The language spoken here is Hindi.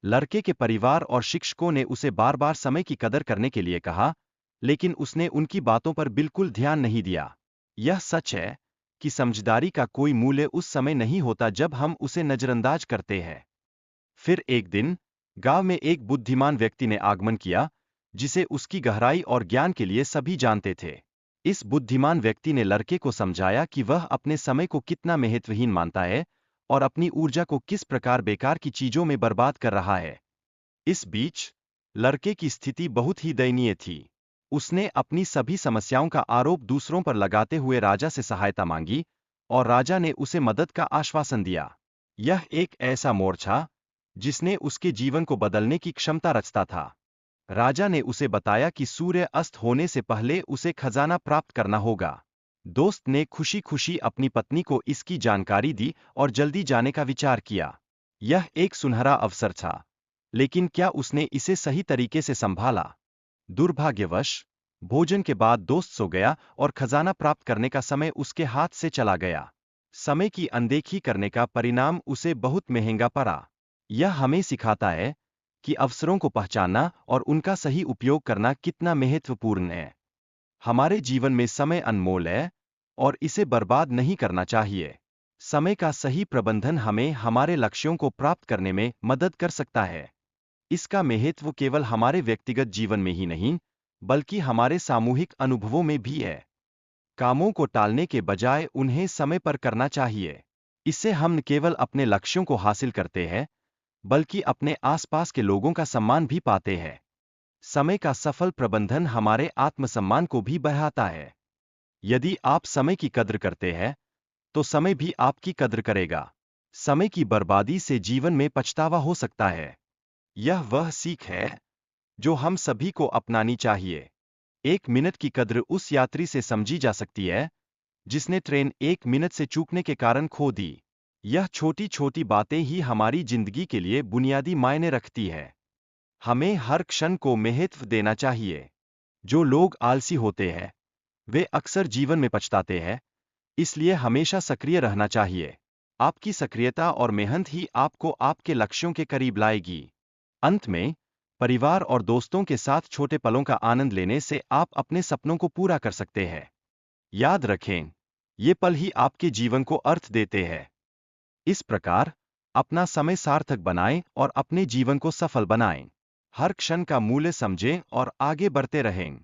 लड़के के परिवार और शिक्षकों ने उसे बार बार समय की कदर करने के लिए कहा, लेकिन उसने उनकी बातों पर बिल्कुल ध्यान नहीं दिया। यह सच है कि समझदारी का कोई मूल्य उस समय नहीं होता जब हम उसे नजरअंदाज करते हैं। फिर एक दिन गांव में एक बुद्धिमान व्यक्ति ने आगमन किया, जिसे उसकी गहराई और ज्ञान के लिए सभी जानते थे। इस बुद्धिमान व्यक्ति ने लड़के को समझाया कि वह अपने समय को कितना महत्वहीन मानता है और अपनी ऊर्जा को किस प्रकार बेकार की चीजों में बर्बाद कर रहा है। इस बीच लड़के की स्थिति बहुत ही दयनीय थी। उसने अपनी सभी समस्याओं का आरोप दूसरों पर लगाते हुए राजा से सहायता मांगी, और राजा ने उसे मदद का आश्वासन दिया। यह एक ऐसा मोड़ था जिसने उसके जीवन को बदलने की क्षमता रचता था। राजा ने उसे बताया कि सूर्य अस्त होने से पहले उसे खजाना प्राप्त करना होगा। दोस्त ने खुशी खुशी अपनी पत्नी को इसकी जानकारी दी और जल्दी जाने का विचार किया। यह एक सुनहरा अवसर था, लेकिन क्या उसने इसे सही तरीके से संभाला? दुर्भाग्यवश भोजन के बाद दोस्त सो गया और खजाना प्राप्त करने का समय उसके हाथ से चला गया। समय की अनदेखी करने का परिणाम उसे बहुत महंगा पड़ा। यह हमें सिखाता है कि अवसरों को पहचानना और उनका सही उपयोग करना कितना महत्वपूर्ण है। हमारे जीवन में समय अनमोल है और इसे बर्बाद नहीं करना चाहिए। समय का सही प्रबंधन हमें हमारे लक्ष्यों को प्राप्त करने में मदद कर सकता है। इसका महत्व केवल हमारे व्यक्तिगत जीवन में ही नहीं, बल्कि हमारे सामूहिक अनुभवों में भी है। कामों को टालने के बजाय उन्हें समय पर करना चाहिए। इससे हम न केवल अपने लक्ष्यों को हासिल करते हैं, बल्कि अपने आसपास के लोगों का सम्मान भी पाते हैं। समय का सफल प्रबंधन हमारे आत्मसम्मान को भी बढ़ाता है। यदि आप समय की कद्र करते हैं, तो समय भी आपकी कद्र करेगा। समय की बर्बादी से जीवन में पछतावा हो सकता है। यह वह सीख है जो हम सभी को अपनानी चाहिए। 1 मिनट की कद्र उस यात्री से समझी जा सकती है जिसने ट्रेन 1 मिनट से चूकने के कारण खो दी। यह छोटी छोटी बातें ही हमारी जिंदगी के लिए बुनियादी मायने रखती है। हमें हर क्षण को महत्व देना चाहिए। जो लोग आलसी होते हैं, वे अक्सर जीवन में पछताते हैं, इसलिए हमेशा सक्रिय रहना चाहिए। आपकी सक्रियता और मेहनत ही आपको आपके लक्ष्यों के करीब लाएगी। अंत में, परिवार और दोस्तों के साथ छोटे पलों का आनंद लेने से आप अपने सपनों को पूरा कर सकते हैं। याद रखें, ये पल ही आपके जीवन को अर्थ देते हैं। इस प्रकार, अपना समय सार्थक बनाएं और अपने जीवन को सफल बनाएं। हर क्षण का मूल्य समझें और आगे बढ़ते रहें।